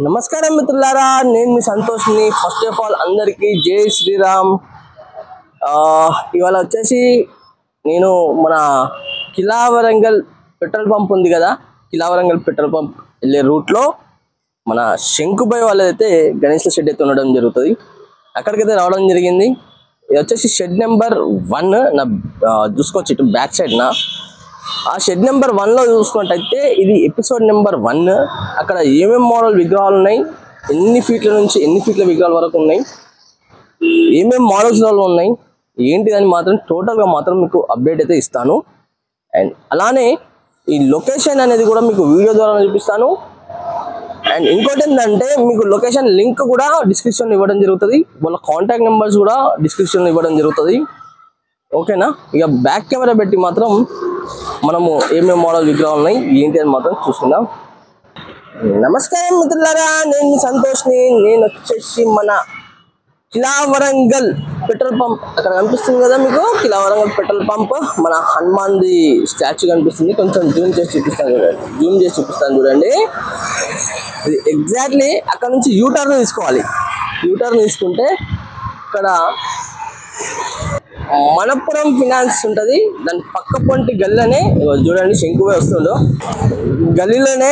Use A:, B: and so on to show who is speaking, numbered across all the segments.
A: నమస్కారం మిత్రులారా, నేను మీ సంతోష్ని. ఫస్ట్ ఆఫ్ ఆల్ అందరికీ జై శ్రీరామ్. ఇవాళ వచ్చేసి నేను మన కిలా వరంగల్ పెట్రోల్ పంప్ ఉంది కదా, కిలా వరంగల్ పెట్రోల్ పంప్ వెళ్ళే రూట్లో మన శంకుబాయ్ వాళ్ళైతే గణేష్ల షెడ్ అయితే ఉండడం జరుగుతుంది. అక్కడికైతే రావడం జరిగింది. ఇది వచ్చేసి షెడ్ నెంబర్ 1. నా చూసుకోవచ్చు ఇటు బ్యాక్ సైడ్ నా ఆ షెడ్ నెంబర్ 1లో చూసుకున్నట్టయితే ఇది ఎపిసోడ్ నెంబర్ 1. అక్కడ ఏమేమి మోడల్ విగ్రహాలు ఉన్నాయి, ఎన్ని ఫీట్ల నుంచి ఎన్ని ఫీట్ల విగ్రహాల వరకు ఉన్నాయి, ఏమేమి మోడల్స్లో ఉన్నాయి ఏంటిదని మాత్రం టోటల్గా మాత్రం మీకు అప్డేట్ అయితే ఇస్తాను. అండ్ అలానే ఈ లొకేషన్ అనేది కూడా మీకు వీడియో ద్వారా చూపిస్తాను. అండ్ ఇంకోటి ఏంటంటే మీకు లొకేషన్ లింక్ కూడా డిస్క్రిప్షన్లో ఇవ్వడం జరుగుతుంది, వాళ్ళ కాంటాక్ట్ నెంబర్స్ కూడా డిస్క్రిప్షన్లో ఇవ్వడం జరుగుతుంది. ఓకేనా? ఇక బ్యాక్ కెమెరా పెట్టి మాత్రం మనము ఏమేమి మోడల్ విగ్రహాలు ఉన్నాయి ఏంటి అని మాత్రం చూసుకుందాం. నమస్కారం మిత్రులారా, నేను మీ సంతోష్ని. నేను వచ్చేసి మన కిలా వరంగల్ పెట్రోల్ పంప్ అక్కడ కనిపిస్తుంది కదా మీకు, కిలా వరంగల్ పెట్రోల్ పంప్. మన హనుమాన్ది స్టాచ్యూ కనిపిస్తుంది. కొంచెం జూమ్ చేసి చూపిస్తాను చూడండి. ఇది ఎగ్జాక్ట్లీ అక్కడ నుంచి యూటర్న్ తీసుకోవాలి. యూటర్న్ తీసుకుంటే ఇక్కడ మనపురం ఫినాన్స్ ఉంటుంది, దాని పక్క పొంటి గల్లీలోనే చూడండి శంకుబాయ్ వస్తుండో గల్లీలోనే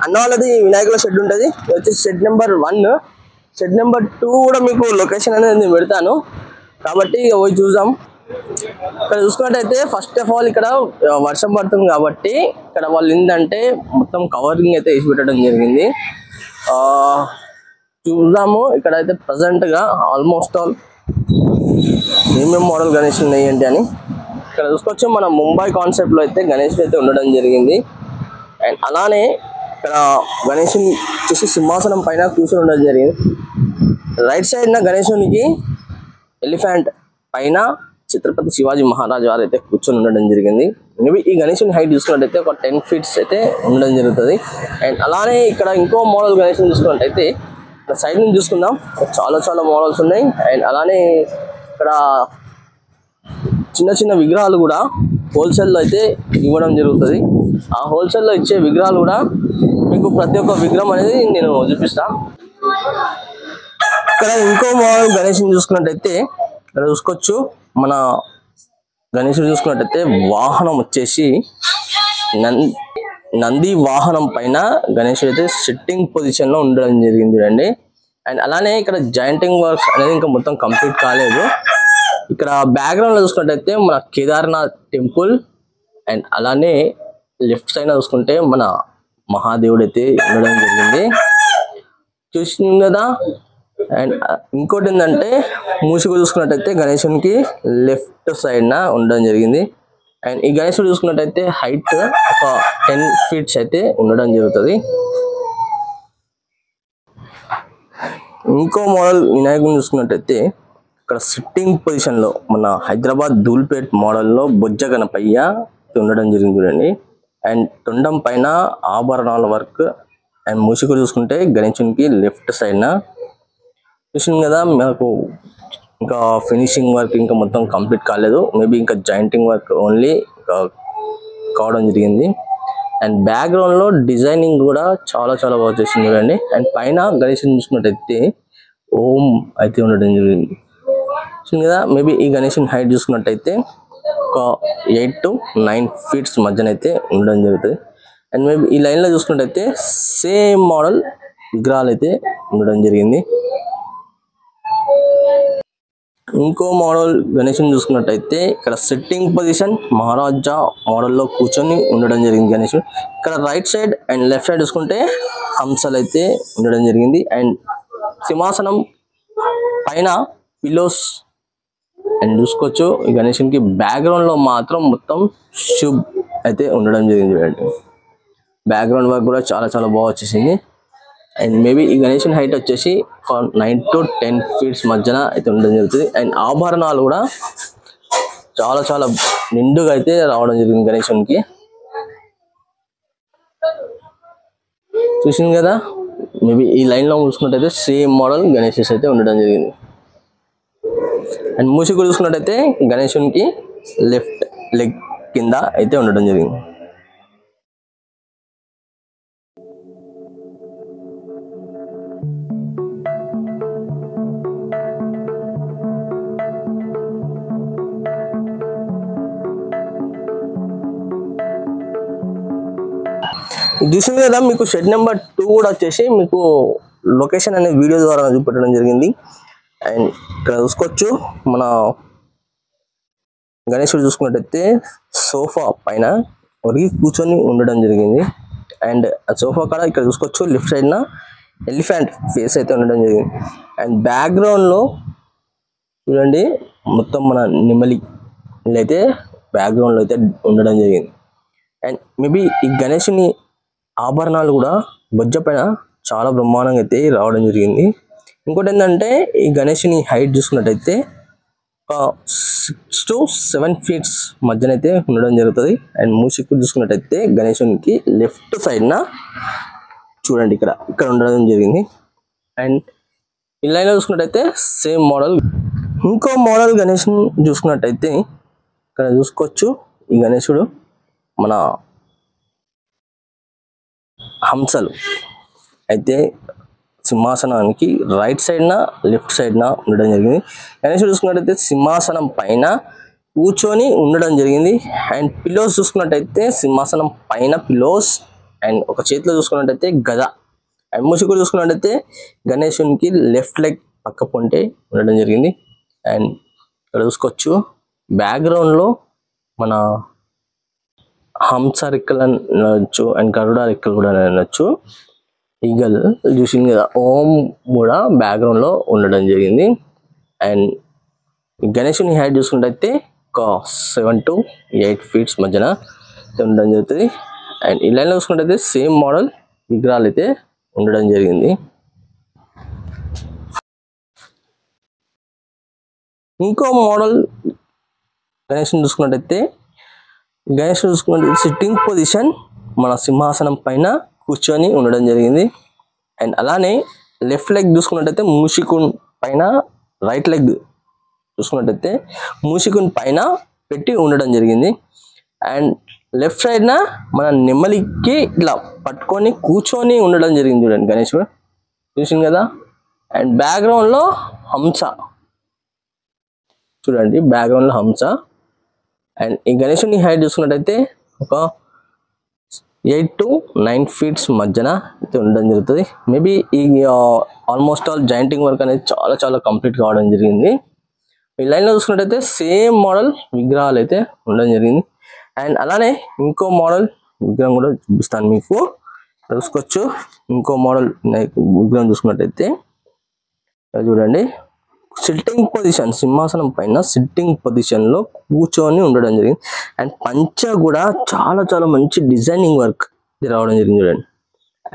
A: అన్న వాళ్ళది వినాయకుల షెడ్ ఉంటుంది. ఇది వచ్చేసి షెడ్ నెంబర్ 1. షెడ్ నెంబర్ 2 కూడా మీకు లొకేషన్ అనేది నేను పెడతాను, కాబట్టి ఇక పోయి చూద్దాం. ఇక్కడ చూసుకున్నట్టయితే ఫస్ట్ ఆఫ్ ఆల్ ఇక్కడ వర్షం పడుతుంది కాబట్టి ఇక్కడ వాళ్ళు ఏంటంటే మొత్తం కవరింగ్ అయితే వేసి పెట్టడం జరిగింది. చూద్దాము ఇక్కడైతే ప్రజెంట్గా ఆల్మోస్ట్ ఆల్ ఏమేమి మోడల్ గణేష్ ఉన్నాయి ఏంటి అని. ఇక్కడ చూసుకోవచ్చు మన ముంబై కాన్సెప్ట్లో అయితే గణేష్ అయితే ఉండడం జరిగింది. అండ్ అలానే ఇక్కడ గణేషుని చూసి సింహాసనం పైన కూర్చొని ఉండడం జరిగింది. రైట్ సైడ్న గణేశునికి ఎలిఫెంట్ పైన ఛత్రపతి శివాజీ మహారాజ్ వారు అయితే కూర్చొని ఉండడం జరిగింది. మేబీ ఈ గణేశుని హైట్ చూసుకున్నట్టయితే ఒక 10 feet అయితే ఉండడం జరుగుతుంది. అండ్ అలానే ఇక్కడ ఇంకో మోడల్ గణేశుని చూసుకున్నట్టయితే సైడ్ నుంచి చూసుకుందాం, చాలా మోడల్స్ ఉన్నాయి. అండ్ అలానే ఇక్కడ చిన్న చిన్న విగ్రహాలు కూడా హోల్సేల్లో అయితే ఇవ్వడం జరుగుతుంది. ఆ హోల్సేల్లో ఇచ్చే విగ్రహాలు కూడా మీకు ప్రతి ఒక్క విగ్రహం అనేది నేను చూపిస్తాను. ఇక్కడ ఇంకో మోడల్ గణేశుని చూసుకున్నట్టయితే ఇక్కడ చూసుకోవచ్చు. మన గణేశుడు చూసుకున్నట్టయితే వాహనం వచ్చేసి నంది వాహనం పైన గణేశుడు అయితే సిట్టింగ్ పొజిషన్లో ఉండడం జరిగింది చూడండి. అండ్ అలానే ఇక్కడ జాయింటింగ్ వర్క్స్ అనేది ఇంకా మొత్తం కంప్లీట్ కాలేదు. ఇక్కడ బ్యాక్గ్రౌండ్లో చూసుకున్నట్టయితే మన కేదార్నాథ్ టెంపుల్, అండ్ అలానే లెఫ్ట్ సైడ్ చూసుకుంటే మన మహాదేవుడు అయితే ఉండడం జరిగింది, చూసింది కదా. అండ్ ఇంకోటి ఏంటంటే మూసిగా చూసుకున్నట్టయితే గణేశునికి లెఫ్ట్ సైడ్న ఉండడం జరిగింది. అండ్ ఈ గణేశుడు చూసుకున్నట్టయితే హైట్ ఒక 10 feet అయితే ఉండడం జరుగుతుంది. ఇంకో మోడల్ వినాయకుని చూసుకున్నట్టయితే ఇక్కడ సిట్టింగ్ పొజిషన్లో మన హైదరాబాద్ ధూల్పేట్ మోడల్లో బొజ్జ గణపయ్య ఉండడం జరిగింది చూడండి. అండ్ తొండం పైన ఆభరణాల వర్క్. అండ్ మూసిగా చూసుకుంటే గణేశునికి లెఫ్ట్ సైడ్న చూసింది కదా. మనకు ఇంకా ఫినిషింగ్ వర్క్ ఇంకా మొత్తం కంప్లీట్ కాలేదు, మేబీ ఇంకా జాయింటింగ్ వర్క్ ఓన్లీ కావడం జరిగింది. అండ్ బ్యాక్గ్రౌండ్లో డిజైనింగ్ కూడా చాలా బాగా చేసింది చూడండి. అండ్ పైన గణేశుని చూసుకున్నట్టయితే ఓం అయితే ఉండడం జరిగింది, చూసింది కదా. మేబీ ఈ గణేశుని హైట్ చూసుకున్నట్టయితే ఒక 8 to 9 feet మధ్యన అయితే ఉండడం జరుగుతుంది. అండ్ మేబీ ఈ లైన్లో చూసుకున్నట్టయితే సేమ్ మోడల్ విగ్రహాలు అయితే ఉండడం జరిగింది. ఇంకో మోడల్ గణేశుని చూసుకున్నట్టయితే ఇక్కడ సిట్టింగ్ పొజిషన్ మహారాజా మోడల్లో కూర్చొని ఉండడం జరిగింది గణేశుడు. ఇక్కడ right side and left side చూసుకుంటే హంసలు అయితే ఉండడం జరిగింది. అండ్ సింహాసనం పైన పిల్లోస్ అండ్ చూసుకోవచ్చు. ఈ గణేశునికి బ్యాక్గ్రౌండ్లో మాత్రం మొత్తం శుభ్ అయితే ఉండడం జరిగింది చూడండి. బ్యాక్గ్రౌండ్ వర్క్ కూడా చాలా బాగా వచ్చేసింది. అండ్ మేబీ ఈ గణేశుని హైట్ వచ్చేసి 9 to 10 feet మధ్యన అయితే ఉండడం జరుగుతుంది. అండ్ ఆభరణాలు కూడా చాలా నిండుగా అయితే రావడం జరిగింది గణేశునికి, చూసింది కదా. మేబీ ఈ లైన్లో చూసుకున్నట్టయితే సేమ్ మోడల్ గణేష్ అయితే ఉండడం జరిగింది. అండ్ మూసిగా చూసుకున్నట్టయితే గణేశునికి లెఫ్ట్ లెగ్ కింద అయితే ఉండడం జరిగింది. చూసింది కదా, మీకు షెడ్ నెంబర్ 2 కూడా వచ్చేసి మీకు లొకేషన్ అనే వీడియో ద్వారా చూపెట్టడం జరిగింది. అండ్ ఇక్కడ చూసుకోవచ్చు మన గణేశుడు చూసుకున్నట్టయితే సోఫా పైన ఒరిగి కూర్చొని ఉండడం జరిగింది. అండ్ ఆ సోఫా కాడ ఇక్కడ చూసుకోవచ్చు లెఫ్ట్ సైడ్న ఎలిఫెంట్ ఫేస్ అయితే ఉండడం జరిగింది. అండ్ బ్యాక్గ్రౌండ్లో చూడండి మొత్తం మన నెమలి అయితే బ్యాక్గ్రౌండ్లో అయితే ఉండడం జరిగింది. అండ్ మేబీ ఈ గణేషుని ఆభరణాలు కూడా బొజ్జ పైన చాలా బ్రహ్మాండంగా అయితే రావడం జరిగింది. ఇంకోటి ఏంటంటే ఈ గణేషుని హైట్ చూసుకున్నట్టయితే ఒక 6 to 7 feet మధ్యనైతే ఉండడం జరుగుతుంది. అండ్ మూషికుడు చూసుకున్నట్టయితే గణేశునికి లెఫ్ట్ సైడ్న చూడండి ఇక్కడ ఉండడం జరిగింది. అండ్ ఈ లైన్లో చూసుకున్నట్టయితే సేమ్ మోడల్ ఇంకో మోడల్ గణేశుని చూసుకున్నట్టయితే ఇక్కడ చూసుకోవచ్చు. ఈ గణేశుడు మన హంసలు అయితే సింహాసనానికి రైట్ సైడ్న లెఫ్ట్ సైడ్న ఉండడం జరిగింది. గణేశుడు చూసుకున్నట్టయితే సింహాసనం పైన కూర్చొని ఉండడం జరిగింది. అండ్ పిల్లోస్ చూసుకున్నట్టయితే సింహాసనం పైన పిల్లోస్ అండ్ ఒక చేతిలో చూసుకున్నట్టయితే గద. అండ్ మూషికుడు చూసుకున్నట్టయితే గణేశునికి లెఫ్ట్ లెగ్ పక్క పొంటే ఉండడం జరిగింది. అండ్ ఇక్కడ చూసుకోవచ్చు బ్యాక్గ్రౌండ్లో మన హంస రెక్కలు అనొచ్చు అండ్ గరుడ రెక్కలు కూడా అనొచ్చు. ఈగల్ చూసింది కదా, ఓం కూడా బ్యాక్గ్రౌండ్లో ఉండడం జరిగింది. అండ్ గణేశుని హైట్ చూసుకుంటే ఒక 7 to 8 feet మధ్యన ఉండడం జరుగుతుంది. అండ్ ఈ లైన్లో చూసుకుంటే సేమ్ మోడల్ విగ్రహాలు అయితే ఉండడం జరిగింది. ఇంకో మోడల్ గణేశుని చూసుకున్నట్టయితే సిట్టింగ్ పొజిషన్ మన సింహాసనం పైన కూర్చొని ఉండడం జరిగింది. అండ్ అలానే లెఫ్ట్ లెగ్ చూసుకున్నట్టయితే మూషికుని పైన రైట్ లెగ్ చూసుకున్నట్టయితే మూషికుని పైన పెట్టి ఉండడం జరిగింది. అండ్ లెఫ్ట్ సైడ్న మన నెమలికి ఇట్లా పట్టుకొని కూర్చొని ఉండడం జరిగింది. చూడండి గణేశుడు చూసింది కదా. అండ్ బ్యాక్గ్రౌండ్లో హంస చూడండి, బ్యాక్గ్రౌండ్లో హంస. అండ్ ఈ గణేశుని హైట్ చూసుకున్నట్టయితే ఒక 8 to 9 feet మధ్యన అయితే ఉండడం జరుగుతుంది. మేబీ ఈ ఆల్మోస్ట్ ఆల్ జాయింటింగ్ వర్క్ అనేది చాలా కంప్లీట్ కావడం జరిగింది. ఈ లైన్లో చూసుకున్నట్టయితే సేమ్ మోడల్ విగ్రహాలు అయితే ఉండడం జరిగింది. అండ్ అలానే ఇంకో మోడల్ విగ్రహం కూడా చూపిస్తాను మీకు, చూసుకోవచ్చు. ఇంకో మోడల్ విగ్రహం చూసుకున్నట్టయితే చూడండి సిట్టింగ్ పొజిషన్, సింహాసనం పైన సిట్టింగ్ పొజిషన్లో కూర్చొని ఉండడం జరిగింది. అండ్ పంచ కూడా చాలా మంచి డిజైనింగ్ వర్క్ రావడం జరిగింది. చూడండి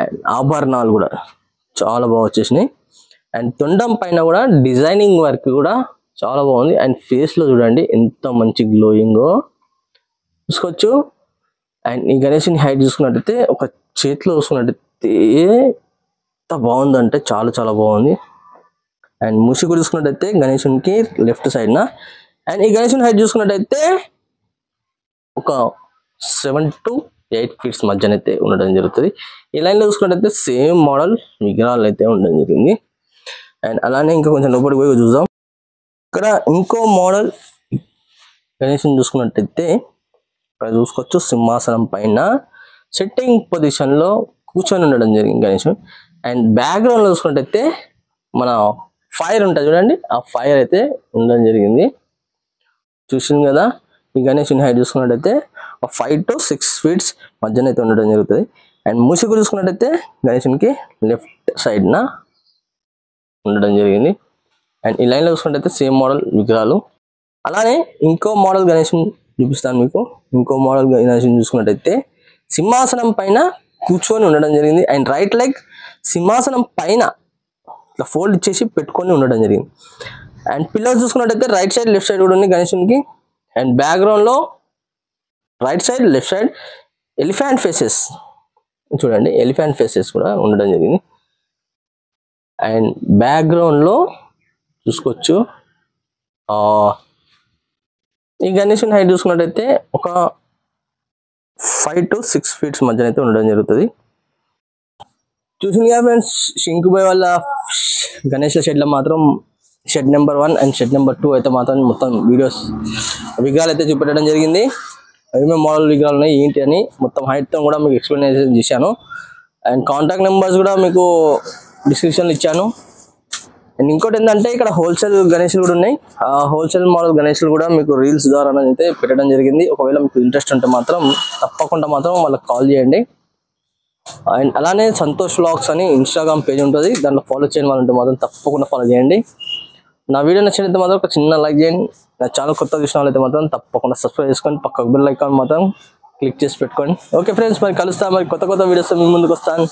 A: అండ్ ఆభరణాలు కూడా చాలా బాగా వచ్చేసినాయి. అండ్ తొండం పైన కూడా డిజైనింగ్ వర్క్ కూడా చాలా బాగుంది. అండ్ ఫేస్లో చూడండి ఎంత మంచి గ్లోయింగో చూసుకోవచ్చు. అండ్ ఈ గణేశుని హైట్ చూసుకున్నట్టయితే ఒక చేతిలో చూసుకున్నట్టయితే ఎంత బాగుందంటే చాలా బాగుంది. అండ్ మూషికుడు చూసుకున్నట్టయితే గణేశునికి లెఫ్ట్ సైడ్న. అండ్ ఈ గణేశుని హైట్ చూసుకున్నట్టయితే ఒక 7 to 8 feet మధ్యనైతే ఉండడం జరుగుతుంది. ఈ లైన్లో చూసుకున్నట్టయితే సేమ్ మోడల్ విగ్రహాలు అయితే ఉండడం జరిగింది. అండ్ అలానే ఇంకా కొంచెం లోపలికి పోయి చూద్దాం. ఇక్కడ ఇంకో మోడల్ గణేశుని చూసుకున్నట్టయితే ఇక్కడ చూసుకోవచ్చు సింహాసనం పైన సిట్టింగ్ పొజిషన్లో కూర్చొని ఉండడం జరిగింది గణేశుడు. అండ్ బ్యాక్గ్రౌండ్లో చూసుకున్నట్టయితే మన ఫైర్ ఉంటుంది చూడండి, ఆ ఫైర్ అయితే ఉండడం జరిగింది. చూసింది కదా. ఈ గణేశుని హైట్ చూసుకున్నట్టయితే ఒక 5 to 6 feet మధ్యన అయితే ఉండడం జరుగుతుంది. అండ్ మూషికుడు చూసుకున్నట్టయితే గణేశునికి లెఫ్ట్ సైడ్న ఉండడం జరిగింది. అండ్ ఈ లైన్లో చూసుకున్నట్టయితే సేమ్ మోడల్ విగ్రహాలు. అలానే ఇంకో మోడల్ గణేశుని చూపిస్తాను మీకు. ఇంకో మోడల్ గణేశుని చూసుకున్నట్టయితే సింహాసనం పైన కూర్చొని ఉండడం జరిగింది. అండ్ రైట్ లెగ్ సింహాసనం పైన ఇట్లా ఫోల్డ్ ఇచ్చేసి పెట్టుకొని ఉండడం జరిగింది. అండ్ పిల్లర్స్ చూసుకున్నట్టయితే రైట్ సైడ్ లెఫ్ట్ సైడ్ కూడా ఉంది గణేశునికి. అండ్ బ్యాక్గ్రౌండ్లో right side left side elephant faces చూడండి, ఎలిఫెంట్ ఫేసెస్ కూడా ఉండడం జరిగింది. అండ్ బ్యాక్గ్రౌండ్లో చూసుకోవచ్చు ఈ గణేశుని హైట్ చూసుకున్నట్టయితే ఒక 5 to 6 feet మధ్యన అయితే ఉండడం జరుగుతుంది. చూసింది కదా ఫ్రెండ్స్, శంకుబాయ్ వాళ్ళ గణేష్ షెడ్లో మాత్రం shed number 1 and shed number 2 అయితే మాత్రం మొత్తం వీడియోస్ విగ్రహాలు అయితే చూపెట్టడం జరిగింది. ఏమేమి మోడల్ విగ్రహాలు ఉన్నాయి ఏంటి అని మొత్తం హైట్తో కూడా మీకు ఎక్స్ప్లెనేషన్ చేశాను. అండ్ కాంటాక్ట్ నెంబర్స్ కూడా మీకు డిస్క్రిప్షన్లో ఇచ్చాను. అండ్ ఇంకోటి ఏంటంటే ఇక్కడ హోల్సేల్ గణేషులు కూడా ఉన్నాయి. ఆ హోల్సేల్ మోడల్ గణేషులు కూడా మీకు రీల్స్ ద్వారా అయితే పెట్టడం జరిగింది. ఒకవేళ మీకు ఇంట్రెస్ట్ ఉంటే మాత్రం తప్పకుండా మాత్రం వాళ్ళకి కాల్ చేయండి. అండ్ అలానే సంతోష్ వ్లాగ్స్ అని ఇన్స్టాగ్రామ్ పేజ్ ఉంటుంది, దాంట్లో ఫాలో చేయని వాళ్ళు ఉంటే మాత్రం తప్పకుండా ఫాలో చేయండి. నా వీడియో నచ్చినట్లయితే మాత్రం ఒక చిన్న లైక్ చేయండి. నా ఛానల్ కొత్తగా చూసిన వాళ్ళైతే మాత్రం తప్పకుండా సబ్స్క్రైబ్ చేసుకోండి, పక్కకు బెల్ ఐకాన్ మాత్రం క్లిక్ చేసి పెట్టుకోండి. ఓకే ఫ్రెండ్స్, మరి కలుస్తాను, మరి కొత్త వీడియోస్ మీ ముందుకు వస్తాను.